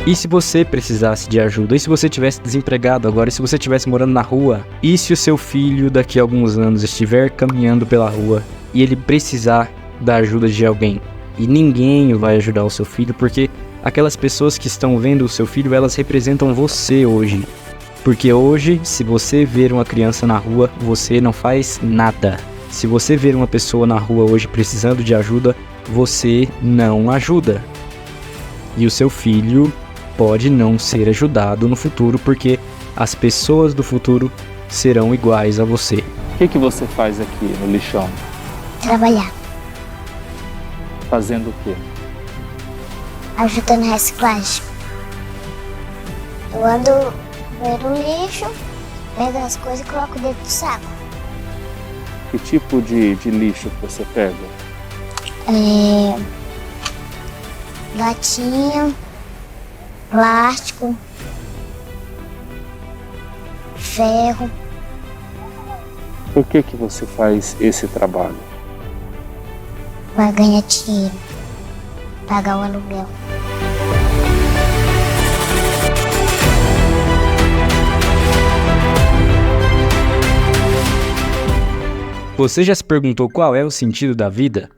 E se você precisasse de ajuda? E se você estivesse desempregado agora? E se você estivesse morando na rua? E se o seu filho daqui a alguns anos estiver caminhando pela rua e ele precisar da ajuda de alguém? E ninguém vai ajudar o seu filho, porque aquelas pessoas que estão vendo o seu filho, elas representam você hoje. Porque hoje, se você ver uma criança na rua, você não faz nada. Se você ver uma pessoa na rua hoje precisando de ajuda, você não ajuda. E o seu filho pode não ser ajudado no futuro, porque as pessoas do futuro serão iguais a você. O que você faz aqui no lixão? Trabalhar, Fazendo o quê? ajudando na reciclagem. Eu ando no lixo, pego as coisas e coloco dentro do saco. Que tipo de lixo que você pega? Latinha, plástico, ferro. Por que você faz esse trabalho? Para ganhar dinheiro, pagar o aluguel. Você já se perguntou qual é o sentido da vida?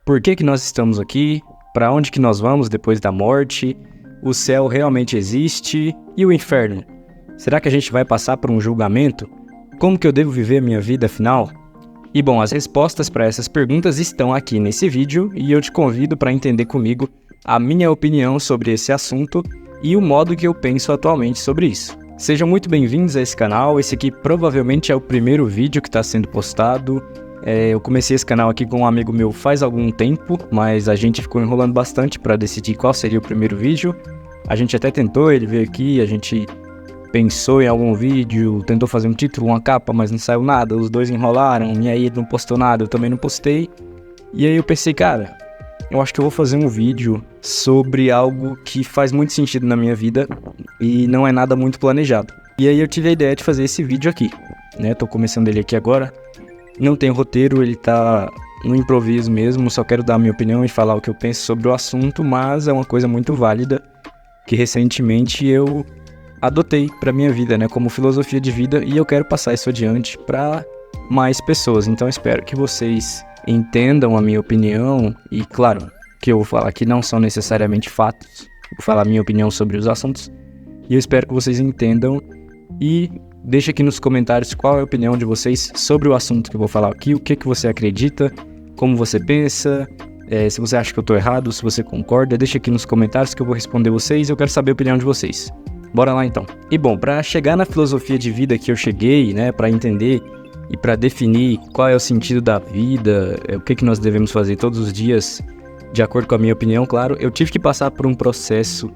Por que nós estamos aqui? Para onde que nós vamos depois da morte? O céu realmente existe? E o inferno? Será que a gente vai passar por um julgamento? Como que eu devo viver a minha vida afinal? E bom, as respostas para essas perguntas estão aqui nesse vídeo e eu te convido para entender comigo a minha opinião sobre esse assunto e o modo que eu penso atualmente sobre isso. Sejam muito bem-vindos a esse canal. Esse aqui provavelmente é o primeiro vídeo que está sendo postado. Eu comecei esse canal aqui com um amigo meu faz algum tempo, mas a gente ficou enrolando bastante para decidir qual seria o primeiro vídeo. A gente até tentou, ele veio aqui, a gente pensou em algum vídeo, tentou fazer um título, uma capa, mas não saiu nada. Os dois enrolaram, e aí ele não postou nada, eu também não postei. E aí eu pensei, cara, eu acho que eu vou fazer um vídeo sobre algo que faz muito sentido na minha vida e não é nada muito planejado. E aí eu tive a ideia de fazer esse vídeo aqui, né? Tô começando ele aqui agora. Não tem roteiro, ele tá no improviso mesmo, só quero dar a minha opinião e falar o que eu penso sobre o assunto, mas é uma coisa muito válida que recentemente eu adotei para minha vida, né, como filosofia de vida, e eu quero passar isso adiante para mais pessoas. Então eu espero que vocês entendam a minha opinião e, claro, que eu vou falar aqui não são necessariamente fatos, vou falar a minha opinião sobre os assuntos, e eu espero que vocês entendam e deixe aqui nos comentários qual é a opinião de vocês sobre o assunto que eu vou falar aqui, o que você acredita, como você pensa, se você acha que eu tô errado, se você concorda, deixa aqui nos comentários que eu vou responder vocês, eu quero saber a opinião de vocês. Bora lá então. E bom, para chegar na filosofia de vida que eu cheguei, né, para entender e para definir qual é o sentido da vida, o que nós devemos fazer todos os dias, de acordo com a minha opinião, claro, eu tive que passar por um processo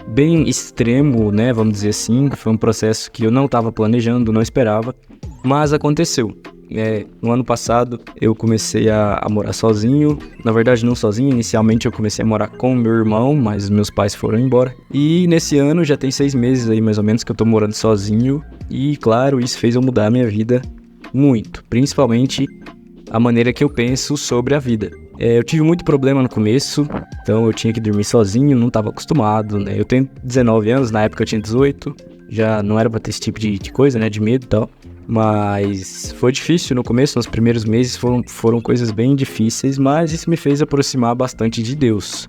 bem extremo, né, vamos dizer assim. Foi um processo que eu não estava planejando, não esperava, mas aconteceu. No ano passado eu comecei a morar sozinho, na verdade não sozinho, inicialmente eu comecei a morar com meu irmão, mas meus pais foram embora. E nesse ano já tem 6 meses aí mais ou menos que eu tô morando sozinho e claro, isso fez eu mudar a minha vida muito, principalmente a maneira que eu penso sobre a vida. Eu tive muito problema no começo, então eu tinha que dormir sozinho, não estava acostumado, né? Eu tenho 19 anos, na época eu tinha 18, já não era pra ter esse tipo de coisa, né, de medo e tal. Mas foi difícil no começo, nos primeiros meses foram coisas bem difíceis, mas isso me fez aproximar bastante de Deus,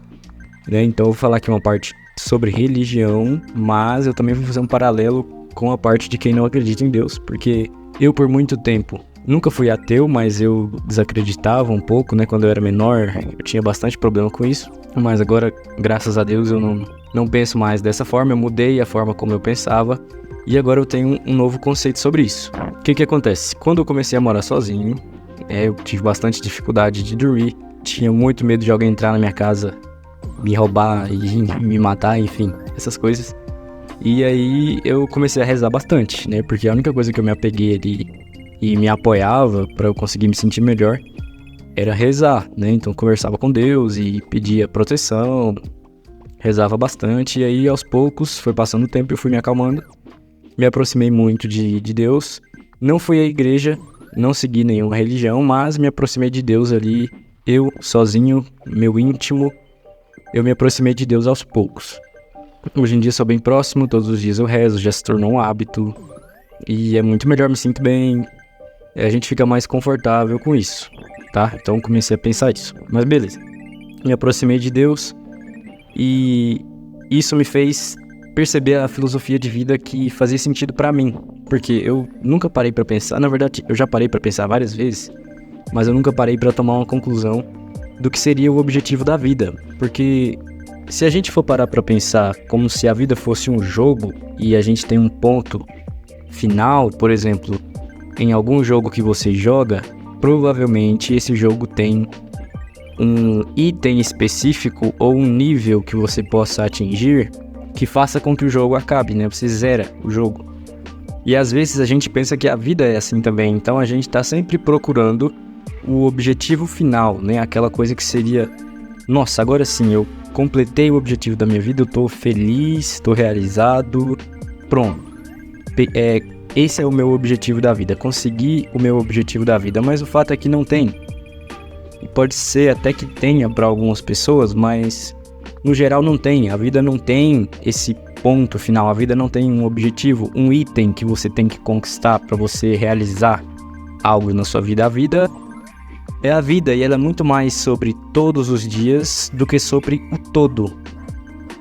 né? Então eu vou falar aqui uma parte sobre religião, mas eu também vou fazer um paralelo com a parte de quem não acredita em Deus, porque eu por muito tempo nunca fui ateu, mas eu desacreditava um pouco, né? Quando eu era menor, eu tinha bastante problema com isso, mas agora, graças a Deus, eu não penso mais dessa forma, eu mudei a forma como eu pensava. E agora eu tenho um novo conceito sobre isso. O que acontece? Quando eu comecei a morar sozinho, eu tive bastante dificuldade de dormir. Tinha muito medo de alguém entrar na minha casa, me roubar e me matar, enfim, essas coisas. E aí eu comecei a rezar bastante, né? Porque a única coisa que eu me apeguei ali e me apoiava para eu conseguir me sentir melhor era rezar, né? Então eu conversava com Deus e pedia proteção, rezava bastante. E aí aos poucos, foi passando o tempo e eu fui me acalmando. Me aproximei muito de Deus, não fui à igreja, não segui nenhuma religião, mas me aproximei de Deus ali, eu sozinho, meu íntimo, eu me aproximei de Deus aos poucos. Hoje em dia sou bem próximo, todos os dias eu rezo, já se tornou um hábito. E é muito melhor, me sinto bem. A gente fica mais confortável com isso, tá? Então comecei a pensar isso. Mas beleza. Me aproximei de Deus e isso me fez perceber a filosofia de vida que fazia sentido pra mim. Porque eu nunca parei pra pensar, na verdade eu já parei pra pensar várias vezes, mas eu nunca parei pra tomar uma conclusão do que seria o objetivo da vida. Porque se a gente for parar pra pensar como se a vida fosse um jogo e a gente tem um ponto final, por exemplo, em algum jogo que você joga, provavelmente esse jogo tem um item específico ou um nível que você possa atingir que faça com que o jogo acabe, né? Você zera o jogo. E às vezes a gente pensa que a vida é assim também, então a gente tá sempre procurando o objetivo final, né? Aquela coisa que seria, nossa, agora sim, eu completei o objetivo da minha vida, eu tô feliz, tô realizado, pronto. Esse é o meu objetivo da vida, conseguir o meu objetivo da vida, mas o fato é que não tem. E pode ser até que tenha para algumas pessoas, mas no geral não tem. A vida não tem esse ponto final, a vida não tem um objetivo, um item que você tem que conquistar para você realizar algo na sua vida. A vida é a vida e ela é muito mais sobre todos os dias do que sobre o todo.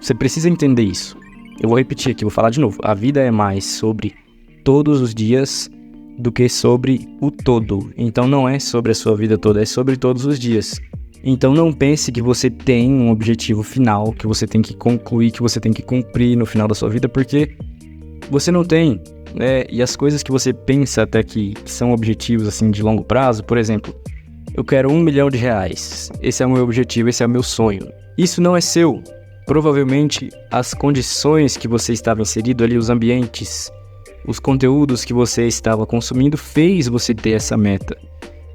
Você precisa entender isso. Eu vou repetir aqui, vou falar de novo. A vida é mais sobre todos os dias do que sobre o todo. Então não é sobre a sua vida toda, é sobre todos os dias. Então não pense que você tem um objetivo final, que você tem que concluir, que você tem que cumprir no final da sua vida, porque você não tem, né? E as coisas que você pensa até que são objetivos assim de longo prazo, por exemplo, eu quero R$1 milhão, esse é o meu objetivo, esse é o meu sonho. Isso não é seu. Provavelmente as condições que você estava inserido ali, os ambientes, os conteúdos que você estava consumindo fez você ter essa meta,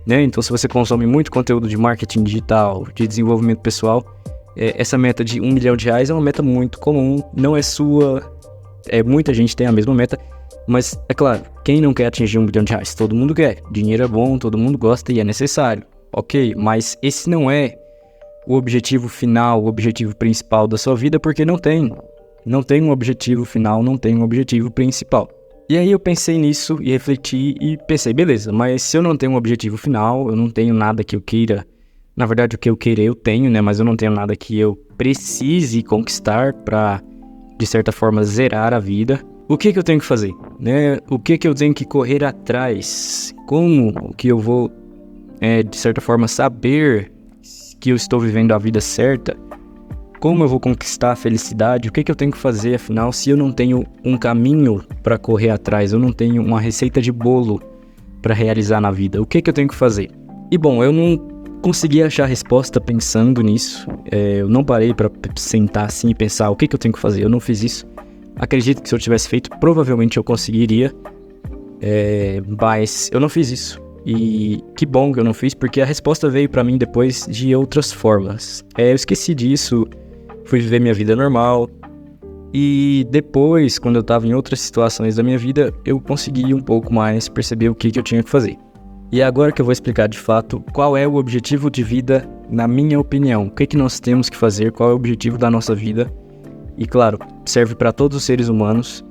né? Então se você consome muito conteúdo de marketing digital, de desenvolvimento pessoal, essa meta de R$1 milhão é uma meta muito comum, não é sua, muita gente tem a mesma meta, mas é claro, quem não quer atingir R$1 milhão? Todo mundo quer, dinheiro é bom, todo mundo gosta e é necessário, ok, mas esse não é o objetivo final, o objetivo principal da sua vida, porque não tem um objetivo final, não tem um objetivo principal. E aí eu pensei nisso e refleti e pensei, beleza, mas se eu não tenho um objetivo final, eu não tenho nada que eu queira, na verdade o que eu queira eu tenho, né, mas eu não tenho nada que eu precise conquistar pra, de certa forma, zerar a vida, o que eu tenho que fazer, né, o que eu tenho que correr atrás, como que eu vou, de certa forma, saber que eu estou vivendo a vida certa, como eu vou conquistar a felicidade, o que eu tenho que fazer, afinal, se eu não tenho um caminho para correr atrás, eu não tenho uma receita de bolo para realizar na vida, o que eu tenho que fazer? E bom, eu não consegui achar a resposta pensando nisso, eu não parei para sentar assim e pensar o que eu tenho que fazer, eu não fiz isso. Acredito que se eu tivesse feito, provavelmente eu conseguiria, mas eu não fiz isso. E que bom que eu não fiz, porque a resposta veio pra mim depois de outras formas. Eu esqueci disso, fui viver minha vida normal. E depois, quando eu tava em outras situações da minha vida, eu consegui um pouco mais perceber o que eu tinha que fazer. E é agora que eu vou explicar de fato qual é o objetivo de vida, na minha opinião. O que nós temos que fazer, qual é o objetivo da nossa vida. E claro, serve pra todos os seres humanos.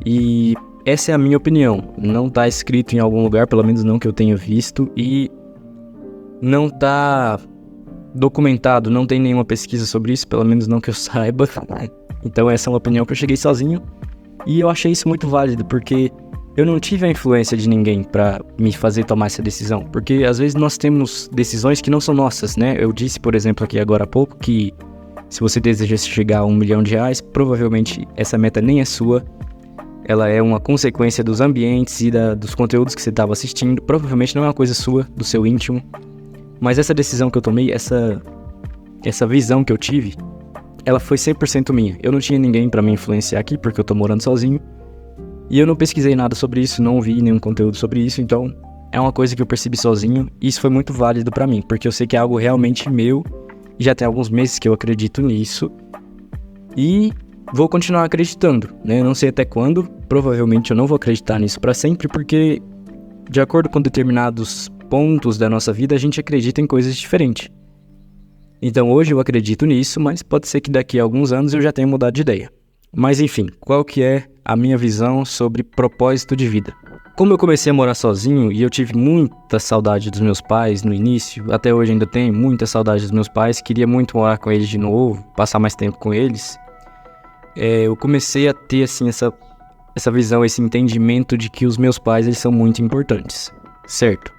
E essa é a minha opinião, não tá escrito em algum lugar, pelo menos não que eu tenha visto, e não tá documentado, não tem nenhuma pesquisa sobre isso, pelo menos não que eu saiba. Então essa é uma opinião que eu cheguei sozinho, e eu achei isso muito válido, porque eu não tive a influência de ninguém pra me fazer tomar essa decisão, porque às vezes nós temos decisões que não são nossas, né? Eu disse, por exemplo, aqui agora há pouco, que se você deseja chegar a R$1 milhão, provavelmente essa meta nem é sua, ela é uma consequência dos ambientes e dos conteúdos que você estava assistindo. Provavelmente não é uma coisa sua, do seu íntimo. Mas essa decisão que eu tomei, essa visão que eu tive, ela foi 100% minha. Eu não tinha ninguém para me influenciar aqui, porque eu tô morando sozinho. E eu não pesquisei nada sobre isso, não vi nenhum conteúdo sobre isso. Então, é uma coisa que eu percebi sozinho. E isso foi muito válido para mim, porque eu sei que é algo realmente meu. E já tem alguns meses que eu acredito nisso. E vou continuar acreditando, né? Eu não sei até quando, provavelmente eu não vou acreditar nisso pra sempre, porque de acordo com determinados pontos da nossa vida, a gente acredita em coisas diferentes. Então hoje eu acredito nisso, mas pode ser que daqui a alguns anos eu já tenha mudado de ideia. Mas enfim, qual que é a minha visão sobre propósito de vida? Como eu comecei a morar sozinho e eu tive muita saudade dos meus pais no início, até hoje ainda tenho muita saudade dos meus pais, queria muito morar com eles de novo, passar mais tempo com eles, eu comecei a ter assim, essa visão, esse entendimento de que os meus pais eles são muito importantes, certo?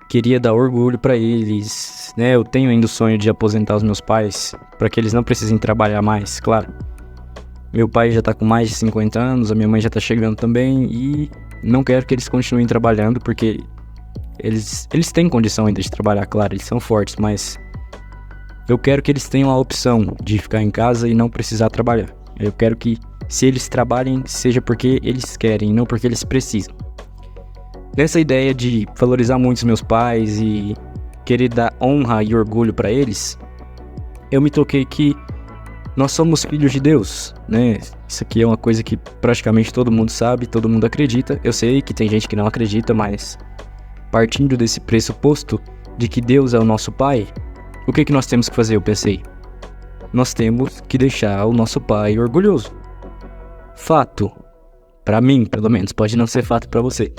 Queria dar orgulho pra eles, né? Eu tenho ainda o sonho de aposentar os meus pais para que eles não precisem trabalhar mais, claro. Meu pai já tá com mais de 50 anos, a minha mãe já tá chegando também e não quero que eles continuem trabalhando porque eles têm condição ainda de trabalhar, claro, eles são fortes, mas eu quero que eles tenham a opção de ficar em casa e não precisar trabalhar. Eu quero que, se eles trabalhem, seja porque eles querem, não porque eles precisam. Nessa ideia de valorizar muito os meus pais e querer dar honra e orgulho pra eles, eu me toquei que nós somos filhos de Deus, né? Isso aqui é uma coisa que praticamente todo mundo sabe, todo mundo acredita. Eu sei que tem gente que não acredita, mas partindo desse pressuposto de que Deus é o nosso Pai, o que nós temos que fazer? Eu pensei, nós temos que deixar o nosso Pai orgulhoso. Fato, pra mim, pelo menos, pode não ser fato pra você.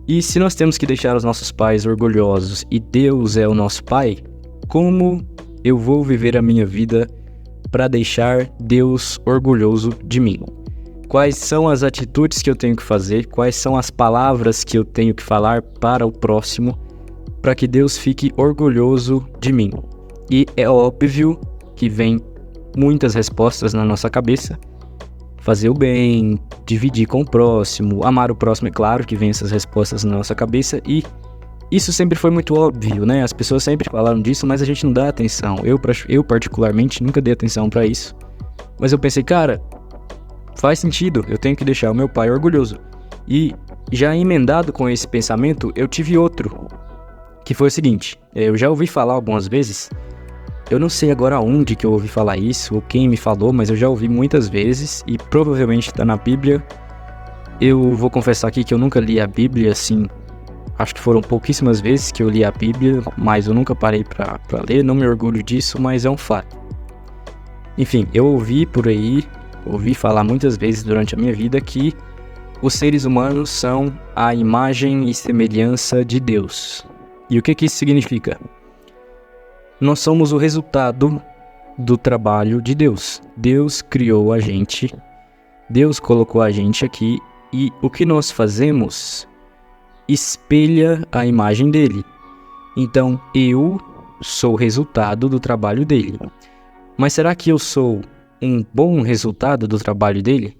E se nós temos que deixar os nossos pais orgulhosos e Deus é o nosso Pai, como eu vou viver a minha vida para deixar Deus orgulhoso de mim? Quais são as atitudes que eu tenho que fazer? Quais são as palavras que eu tenho que falar para o próximo para que Deus fique orgulhoso de mim? E é óbvio que vem muitas respostas na nossa cabeça. Fazer o bem, dividir com o próximo, amar o próximo, é claro que vem essas respostas na nossa cabeça e isso sempre foi muito óbvio, né? As pessoas sempre falaram disso, mas a gente não dá atenção. Eu particularmente nunca dei atenção pra isso. Mas eu pensei, cara, faz sentido, eu tenho que deixar o meu pai orgulhoso. E já emendado com esse pensamento, eu tive outro, que foi o seguinte, eu já ouvi falar algumas vezes, eu não sei agora onde que eu ouvi falar isso, ou quem me falou, mas eu já ouvi muitas vezes, e provavelmente tá na Bíblia. Eu vou confessar aqui que eu nunca li a Bíblia, assim, acho que foram pouquíssimas vezes que eu li a Bíblia, mas eu nunca parei pra ler, não me orgulho disso, mas é um fato. Enfim, eu ouvi por aí, ouvi falar muitas vezes durante a minha vida que os seres humanos são a imagem e semelhança de Deus. E o que isso significa? Nós somos o resultado do trabalho de Deus. Deus criou a gente, Deus colocou a gente aqui e o que nós fazemos espelha a imagem dele. Então, eu sou o resultado do trabalho dele. Mas será que eu sou um bom resultado do trabalho dele?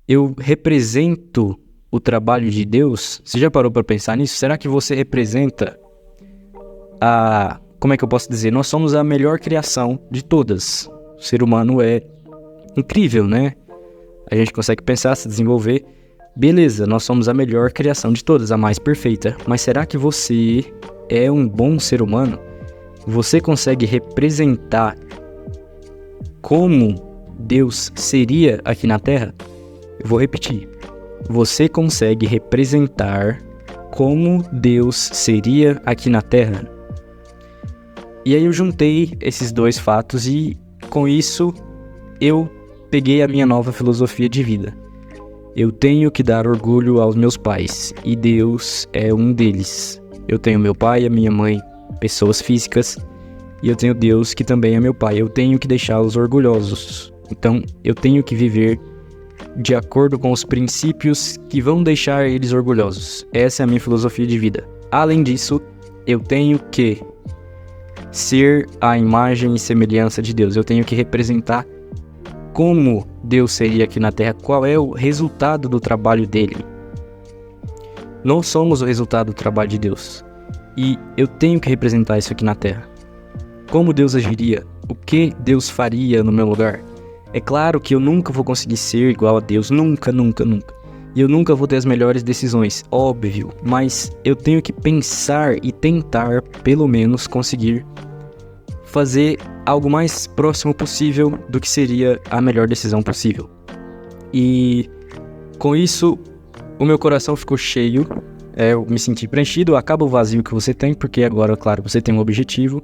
Eu represento o trabalho de Deus? Você já parou para pensar nisso? Será que você representa como é que eu posso dizer? Nós somos a melhor criação de todas. O ser humano é incrível, né? A gente consegue pensar, se desenvolver. Beleza, nós somos a melhor criação de todas, a mais perfeita. Mas será que você é um bom ser humano? Você consegue representar como Deus seria aqui na Terra? Eu vou repetir. Você consegue representar como Deus seria aqui na Terra? E aí eu juntei esses dois fatos e com isso eu peguei a minha nova filosofia de vida. Eu tenho que dar orgulho aos meus pais e Deus é um deles. Eu tenho meu pai e a minha mãe, pessoas físicas, e eu tenho Deus que também é meu pai. Eu tenho que deixá-los orgulhosos. Então eu tenho que viver de acordo com os princípios que vão deixar eles orgulhosos. Essa é a minha filosofia de vida. Além disso, eu tenho que ser a imagem e semelhança de Deus. Eu tenho que representar como Deus seria aqui na Terra, qual é o resultado do trabalho dele. Nós somos o resultado do trabalho de Deus. E eu tenho que representar isso aqui na Terra. Como Deus agiria? O que Deus faria no meu lugar? É claro que eu nunca vou conseguir ser igual a Deus. Nunca, nunca, nunca. E eu nunca vou ter as melhores decisões, óbvio. Mas eu tenho que pensar e tentar, pelo menos, conseguir fazer algo mais próximo possível do que seria a melhor decisão possível. E com isso, o meu coração ficou cheio, eu me senti preenchido, acaba o vazio que você tem, porque agora, claro, você tem um objetivo.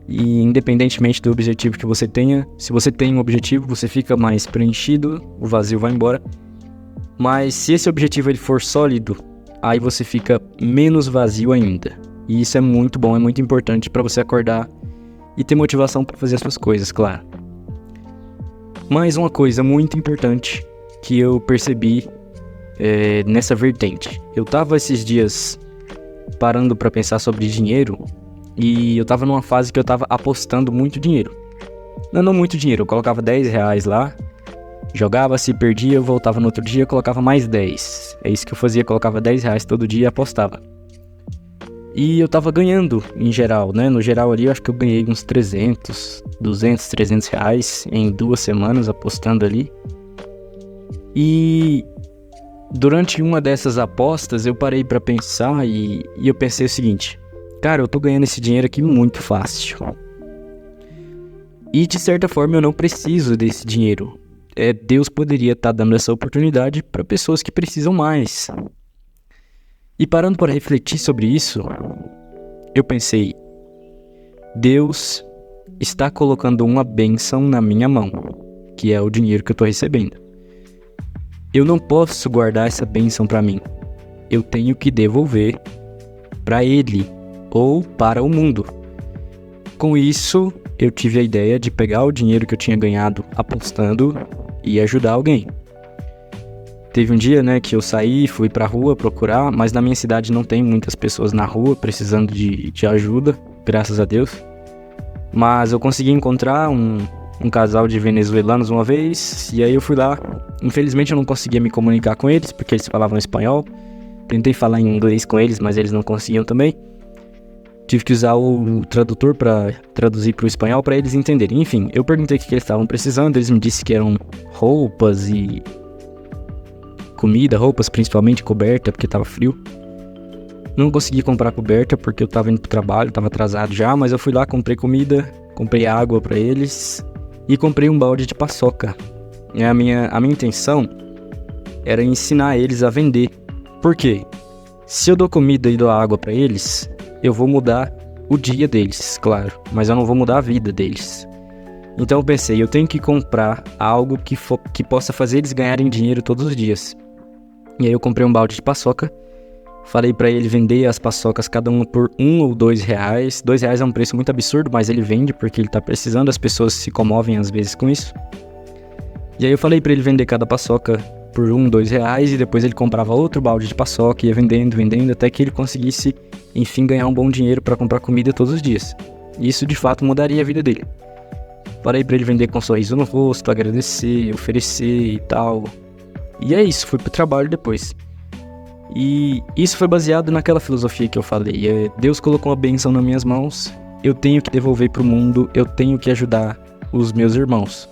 E independentemente do objetivo que você tenha, se você tem um objetivo, você fica mais preenchido, o vazio vai embora. Mas se esse objetivo ele for sólido, aí você fica menos vazio ainda. E isso é muito bom, é muito importante para você acordar e ter motivação para fazer as suas coisas, claro. Mas uma coisa muito importante que eu percebi nessa vertente. Eu tava esses dias parando para pensar sobre dinheiro e eu tava numa fase que eu tava apostando muito dinheiro. Não muito dinheiro, eu colocava R$10 lá, jogava, se perdia, eu voltava no outro dia, colocava mais 10. É isso que eu fazia, colocava R$10 todo dia e apostava. E eu tava ganhando em geral, né? No geral ali eu acho que eu ganhei uns 300 reais em 2 semanas apostando ali. E durante uma dessas apostas eu parei pra pensar e eu pensei o seguinte: cara, eu tô ganhando esse dinheiro aqui muito fácil. E de certa forma eu não preciso desse dinheiro. Deus poderia estar dando essa oportunidade para pessoas que precisam mais. E parando para refletir sobre isso, eu pensei, Deus está colocando uma bênção na minha mão, que é o dinheiro que eu estou recebendo. Eu não posso guardar essa bênção para mim. Eu tenho que devolver para Ele ou para o mundo. Com isso, eu tive a ideia de pegar o dinheiro que eu tinha ganhado apostando e ajudar alguém. Teve um dia, né, que eu saí, fui pra rua procurar, mas na minha cidade não tem muitas pessoas na rua precisando de ajuda, graças a Deus. Mas eu consegui encontrar um casal de venezuelanos uma vez, e aí eu fui lá. Infelizmente eu não conseguia me comunicar com eles, porque eles falavam espanhol. Tentei falar em inglês com eles, mas eles não conseguiam também. Tive que usar o tradutor pra traduzir pro espanhol pra eles entenderem. Enfim, eu perguntei o que eles estavam precisando, eles me disseram que eram roupas e comida, roupas, principalmente coberta, porque tava frio. Não consegui comprar coberta porque eu tava indo pro trabalho, tava atrasado já, mas eu fui lá, comprei comida, comprei água pra eles e comprei um balde de paçoca. E a minha intenção era ensinar eles a vender. Por quê? Se eu dou comida e dou água pra eles, eu vou mudar o dia deles, claro, mas eu não vou mudar a vida deles. Então eu pensei, eu tenho que comprar algo que possa fazer eles ganharem dinheiro todos os dias. E aí eu comprei um balde de paçoca, falei pra ele vender as paçocas cada uma por R$1 ou R$2. R$2 é um preço muito absurdo, mas ele vende porque ele tá precisando, as pessoas se comovem às vezes com isso. E aí eu falei pra ele vender cada paçoca por R$1, R$2 e depois ele comprava outro balde de paçoca e ia vendendo, até que ele conseguisse, enfim, ganhar um bom dinheiro pra comprar comida todos os dias. Isso de fato mudaria a vida dele. Falei pra ele vender com um sorriso no rosto, agradecer, oferecer e tal. E é isso, fui pro trabalho depois. E isso foi baseado naquela filosofia que eu falei. Deus colocou uma bênção nas minhas mãos, eu tenho que devolver pro mundo, eu tenho que ajudar os meus irmãos.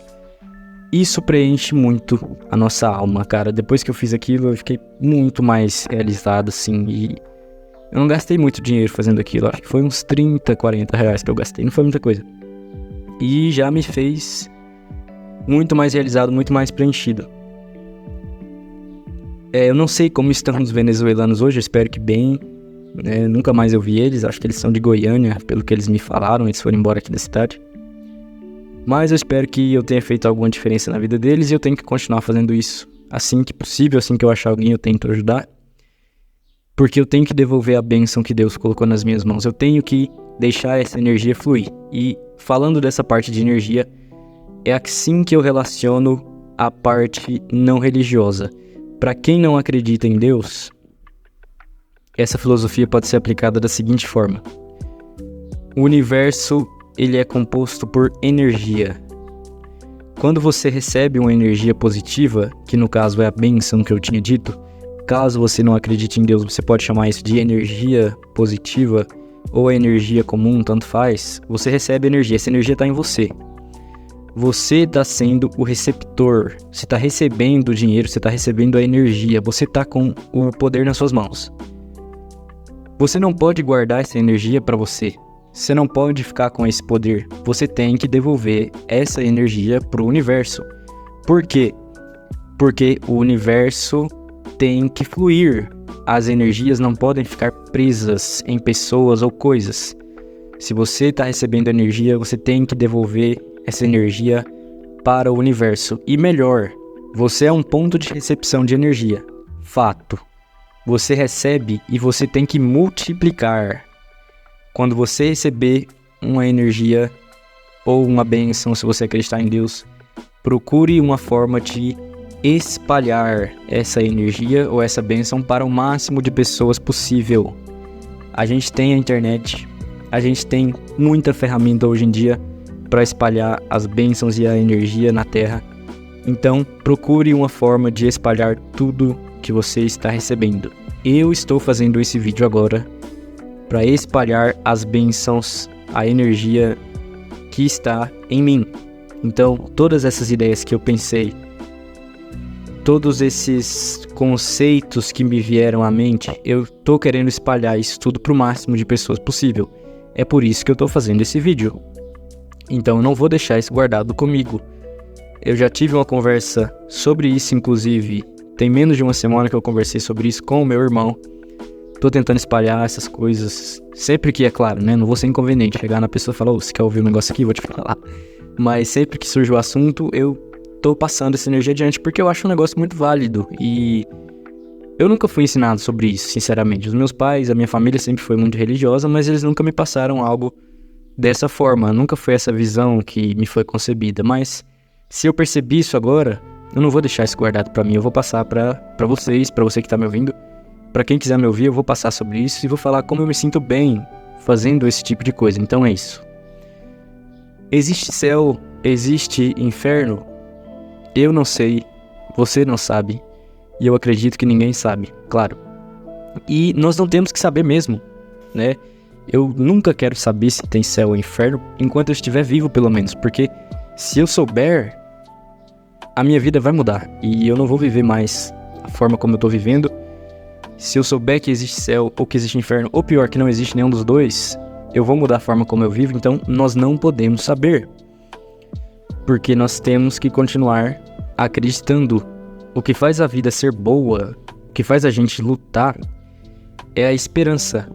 Isso preenche muito a nossa alma, cara. Depois que eu fiz aquilo, eu fiquei muito mais realizado, assim. E eu não gastei muito dinheiro fazendo aquilo. Acho que foi uns 30, 40 reais que eu gastei. Não foi muita coisa. E já me fez muito mais realizado, muito mais preenchido. Eu não sei como estão os venezuelanos hoje, eu espero que bem. Nunca mais eu vi eles, acho que eles são de Goiânia, pelo que eles me falaram, eles foram embora aqui da cidade. Mas eu espero que eu tenha feito alguma diferença na vida deles e eu tenho que continuar fazendo isso. Assim que possível, assim que eu achar alguém, eu tento ajudar. Porque eu tenho que devolver a bênção que Deus colocou nas minhas mãos. Eu tenho que deixar essa energia fluir. E falando dessa parte de energia, é assim que eu relaciono a parte não religiosa. Para quem não acredita em Deus, essa filosofia pode ser aplicada da seguinte forma. O universo, ele é composto por energia. Quando você recebe uma energia positiva, que no caso é a bênção que eu tinha dito, caso você não acredite em Deus, você pode chamar isso de energia positiva ou energia comum, tanto faz. Você recebe energia, essa energia está em você. Você está sendo o receptor, você está recebendo o dinheiro, você está recebendo a energia, você está com o poder nas suas mãos. Você não pode guardar essa energia para você, você não pode ficar com esse poder, você tem que devolver essa energia para o universo. Por quê? Porque o universo tem que fluir, as energias não podem ficar presas em pessoas ou coisas. Se você está recebendo energia, você tem que devolver essa energia para o universo. E melhor, você é um ponto de recepção de energia. Fato. Você recebe e você tem que multiplicar. Quando você receber uma energia ou uma bênção, se você acreditar em Deus, procure uma forma de espalhar essa energia ou essa bênção para o máximo de pessoas possível. A gente tem a internet, a gente tem muita ferramenta hoje em dia para espalhar as bênçãos e a energia na Terra. Então, procure uma forma de espalhar tudo que você está recebendo. Eu estou fazendo esse vídeo agora para espalhar as bênçãos, a energia que está em mim. Então, todas essas ideias que eu pensei, todos esses conceitos que me vieram à mente, eu tô querendo espalhar isso tudo para o máximo de pessoas possível. É por isso que eu tô fazendo esse vídeo. Então, eu não vou deixar isso guardado comigo. Eu já tive uma conversa sobre isso, inclusive, tem menos de uma semana que eu conversei sobre isso com o meu irmão. Tô tentando espalhar essas coisas, sempre que é claro, né? Não vou ser inconveniente chegar na pessoa e falar, você quer ouvir um negócio aqui? Vou te falar. Mas sempre que surge o assunto, eu tô passando essa energia adiante, porque eu acho um negócio muito válido. E eu nunca fui ensinado sobre isso, sinceramente. Os meus pais, a minha família sempre foi muito religiosa, mas eles nunca me passaram algo dessa forma. Nunca foi essa visão que me foi concebida. Mas se eu percebi isso agora, eu não vou deixar isso guardado pra mim. Eu vou passar pra vocês, pra você que tá me ouvindo. Pra quem quiser me ouvir, eu vou passar sobre isso e vou falar como eu me sinto bem fazendo esse tipo de coisa. Então é isso. Existe céu, existe inferno? Eu não sei, você não sabe, e eu acredito que ninguém sabe, claro. E nós não temos que saber mesmo, né? Eu nunca quero saber se tem céu ou inferno enquanto eu estiver vivo, pelo menos. Porque se eu souber, a minha vida vai mudar e eu não vou viver mais a forma como eu tô vivendo. Se eu souber que existe céu ou que existe inferno, ou pior, que não existe nenhum dos dois, eu vou mudar a forma como eu vivo. Então nós não podemos saber, porque nós temos que continuar acreditando. O que faz a vida ser boa, o que faz a gente lutar, é a esperança.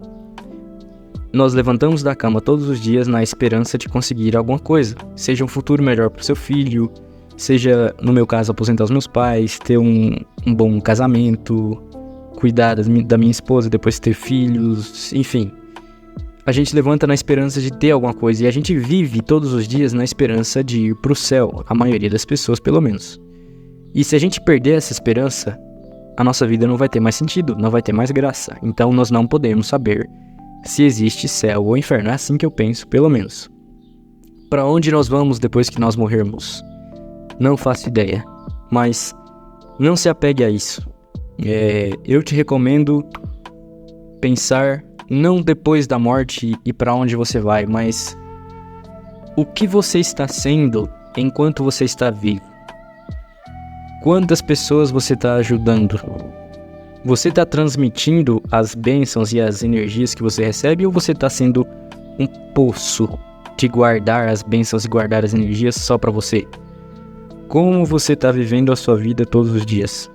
Nós levantamos da cama todos os dias na esperança de conseguir alguma coisa, seja um futuro melhor para o seu filho, seja, no meu caso, aposentar os meus pais, ter um bom casamento, cuidar da minha esposa depois de ter filhos, enfim. A gente levanta na esperança de ter alguma coisa e a gente vive todos os dias na esperança de ir pro céu, a maioria das pessoas pelo menos. E se a gente perder essa esperança, a nossa vida não vai ter mais sentido, não vai ter mais graça. Então nós não podemos saber se existe céu ou inferno. É assim que eu penso, pelo menos. Para onde nós vamos depois que nós morrermos? Não faço ideia, mas não se apegue a isso. Eu te recomendo pensar não depois da morte e para onde você vai, mas o que você está sendo enquanto você está vivo. Quantas pessoas você está ajudando? Você está transmitindo as bênçãos e as energias que você recebe, ou você está sendo um poço de guardar as bênçãos e guardar as energias só para você? Como você está vivendo a sua vida todos os dias?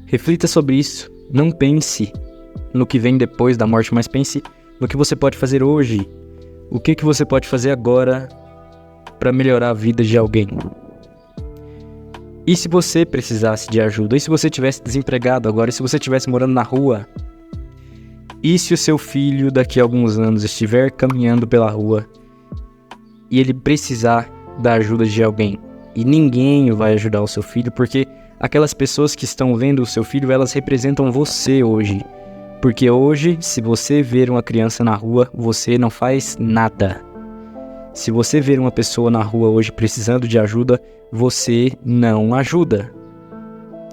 Reflita sobre isso. Não pense no que vem depois da morte, mas pense no que você pode fazer hoje. O que você pode fazer agora para melhorar a vida de alguém? E se você precisasse de ajuda? E se você estivesse desempregado agora? E se você estivesse morando na rua? E se o seu filho daqui a alguns anos estiver caminhando pela rua e ele precisar da ajuda de alguém? E ninguém vai ajudar o seu filho, porque aquelas pessoas que estão vendo o seu filho, elas representam você hoje. Porque hoje, se você ver uma criança na rua, você não faz nada. Se você ver uma pessoa na rua hoje precisando de ajuda, você não ajuda.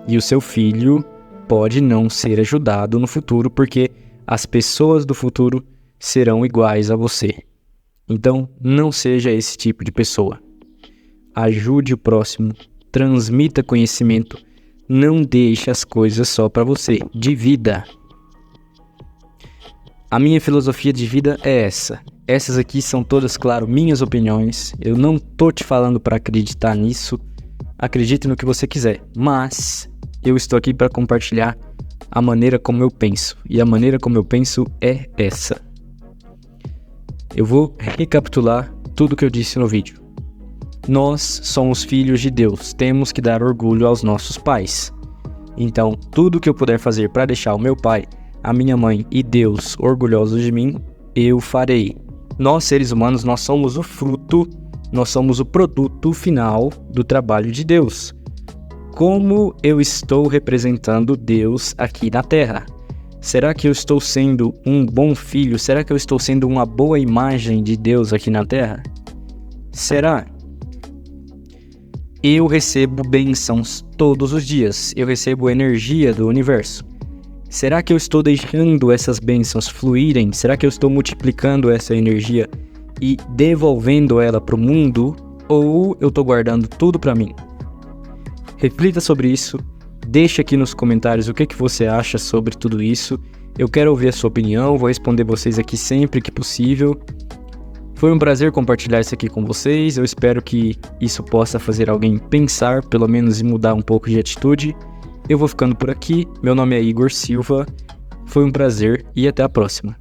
E o seu filho pode não ser ajudado no futuro, porque as pessoas do futuro serão iguais a você. Então, não seja esse tipo de pessoa. Ajude o próximo, transmita conhecimento, não deixe as coisas só para você. Divida. A minha filosofia de vida é essa. Essas aqui são todas, claro, minhas opiniões. Eu não tô te falando para acreditar nisso. Acredite no que você quiser. Mas eu estou aqui para compartilhar a maneira como eu penso. E a maneira como eu penso é essa. Eu vou recapitular tudo que eu disse no vídeo. Nós somos filhos de Deus, temos que dar orgulho aos nossos pais. Então, tudo que eu puder fazer para deixar o meu pai, a minha mãe e Deus orgulhosos de mim, eu farei. Nós, seres humanos, nós somos o fruto, nós somos o produto final do trabalho de Deus. Como eu estou representando Deus aqui na Terra? Será que eu estou sendo um bom filho? Será que eu estou sendo uma boa imagem de Deus aqui na Terra? Será? Eu recebo bênçãos todos os dias. Eu recebo energia do universo. Será que eu estou deixando essas bênçãos fluírem? Será que eu estou multiplicando essa energia e devolvendo ela para o mundo? Ou eu estou guardando tudo para mim? Reflita sobre isso. Deixe aqui nos comentários o que você acha sobre tudo isso. Eu quero ouvir a sua opinião. Vou responder vocês aqui sempre que possível. Foi um prazer compartilhar isso aqui com vocês. Eu espero que isso possa fazer alguém pensar, pelo menos, e mudar um pouco de atitude. Eu vou ficando por aqui. Meu nome é Igor Silva. Foi um prazer e até a próxima.